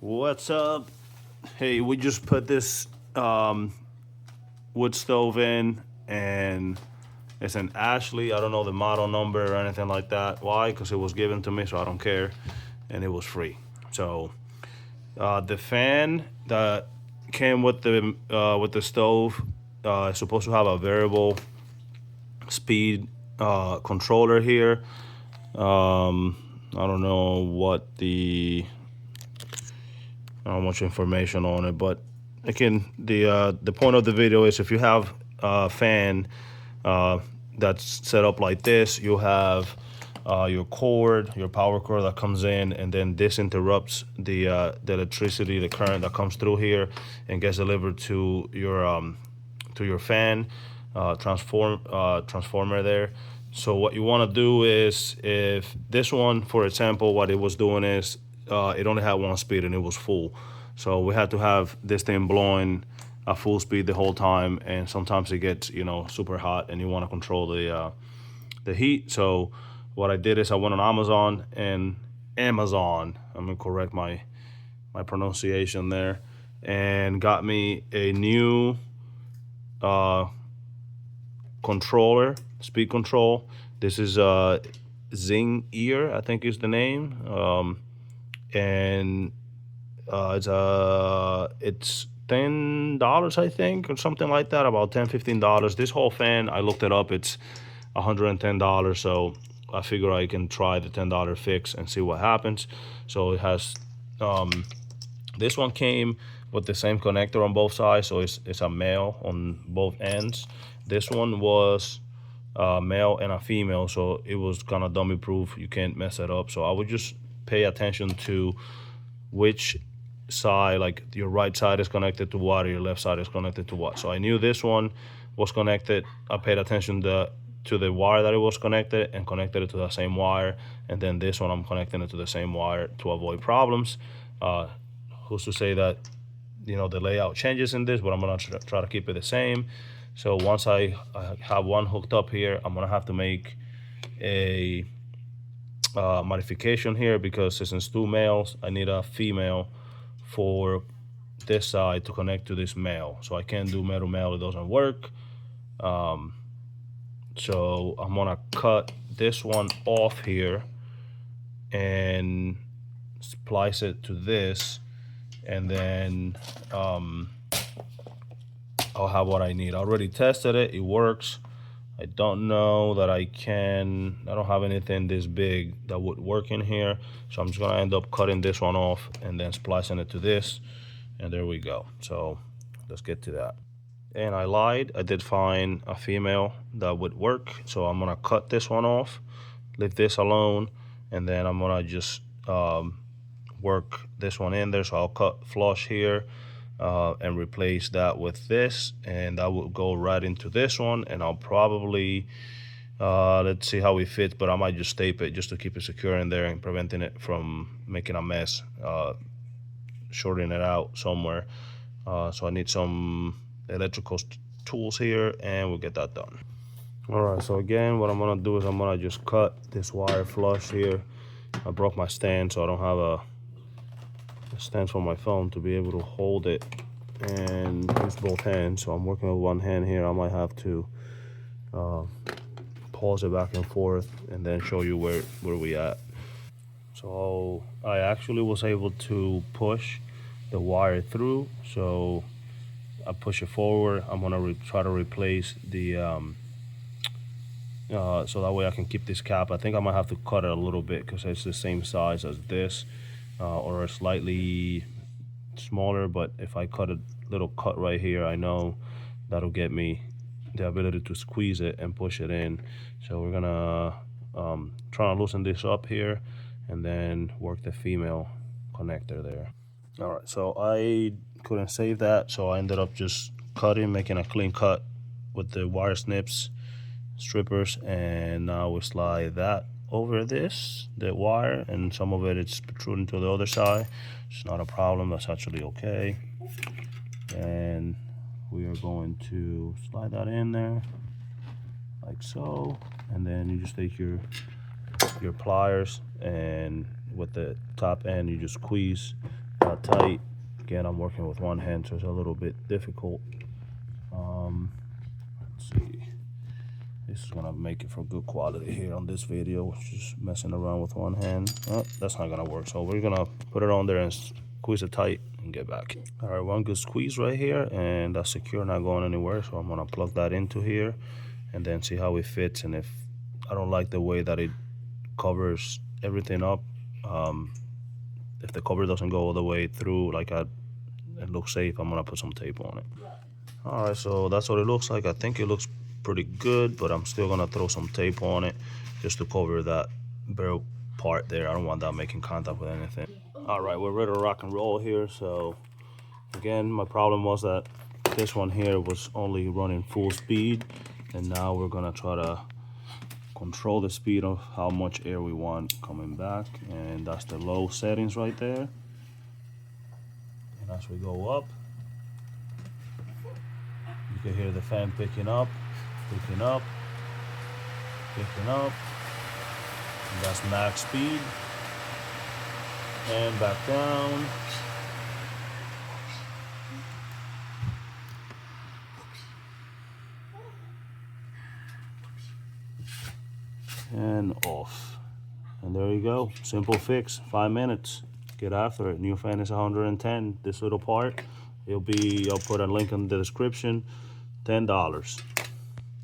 What's up? Hey, we just put this wood stove in, and it's an Ashley. I don't know the model number or anything like that. Why? Because it was given to me, so I don't care, and it was free. So the fan that came with the stove is supposed to have a variable speed controller here. I don't know how much information on it, but again, the point of the video is if you have a fan uh, that's set up like this, you have your cord, your power cord that comes in, and then this interrupts the electricity, the current that comes through here, and gets delivered to your fan transformer there. So what you want to do is, if this one, for example, what it was doing is it only had one speed and it was full. So we had to have this thing blowing at full speed the whole time, and sometimes it gets super hot, and you want to control the heat. So what I did is I went on Amazon. I'm gonna correct my pronunciation there, and got me a new controller, speed control. This is Zing Ear, I think is the name, and it's $10, I think, or something like that, about $10-15. This whole fan, I looked it up, it's $110. So I figure I can try the $10 fix and see what happens. So it has this one came with the same connector on both sides, so it's a male on both ends. This one was a male and a female, so it was kind of dummy proof. You can't mess it up. So I would just pay attention to which side, like your right side is connected to what, or your left side is connected to what. So I knew this one was connected. I paid attention to the wire that it was connected, and connected it to the same wire. And then this one, I'm connecting it to the same wire to avoid problems. Who's to say that the layout changes in this, but I'm gonna try to keep it the same. So once I have one hooked up here, I'm gonna have to make a modification here, because since two males, I need a female for this side to connect to this male. So I can't do male to male, it doesn't work. So I'm gonna cut this one off here and splice it to this, and then I'll have what I need. I already tested it, it works. I don't know that I don't have anything this big that would work in here. So I'm just gonna end up cutting this one off and then splicing it to this, and there we go. So let's get to that. And I lied, I did find a female that would work. So I'm gonna cut this one off, leave this alone, and then I'm gonna just work this one in there. So I'll cut flush here and replace that with this, and that will go right into this one. And I'll probably let's see how it fits, but I might just tape it just to keep it secure in there and preventing it from making a mess, shorting it out somewhere. So I need some electrical tools here, and we'll get that done. All right, so again, what I'm gonna do is I'm gonna just cut this wire flush here. I broke my stand, so I don't have a stand for my phone to be able to hold it and use both hands. So I'm working with one hand here. I might have to pause it back and forth and then show you where we at. So I actually was able to push the wire through. So I push it forward. I'm gonna try to replace the so that way I can keep this cap. I think I might have to cut it a little bit because it's the same size as this, or a slightly smaller. But if I cut a little cut right here, I know that'll get me the ability to squeeze it and push it in. So we're gonna try to loosen this up here and then work the female connector there. All right, so I couldn't save that, so I ended up just making a clean cut with the wire snips, strippers, and now we slide that over the wire, and some of it's protruding to the other side. It's not a problem, that's actually okay. And we are going to slide that in there like so, and then you just take your pliers, and with the top end you just squeeze that tight. Again, I'm working with one hand, so it's a little bit difficult. Let's see. This is gonna make it for good quality here on this video. Just messing around with one hand. Oh, that's not gonna work. So we're gonna put it on there and squeeze it tight and get back. All right, one good squeeze right here, and that's secure, not going anywhere. So I'm gonna plug that into here and then see how it fits. And if I don't like the way that it covers everything up, if the cover doesn't go all the way through like it looks safe, I'm gonna put some tape on it. All right, so that's what it looks like. I think it looks pretty good, but I'm still gonna throw some tape on it just to cover that barrel part there. I don't want that making contact with anything. All right, we're ready to rock and roll here. So again, my problem was that this one here was only running full speed, and now we're gonna try to control the speed of how much air we want coming back, and that's the low settings right there. And as we go up, you can hear the fan picking up, picking up, picking up. And that's max speed. And back down. And off. And there you go. Simple fix. 5 minutes. Get after it. New fan is 110. This little part, I'll put a link in the description. $10.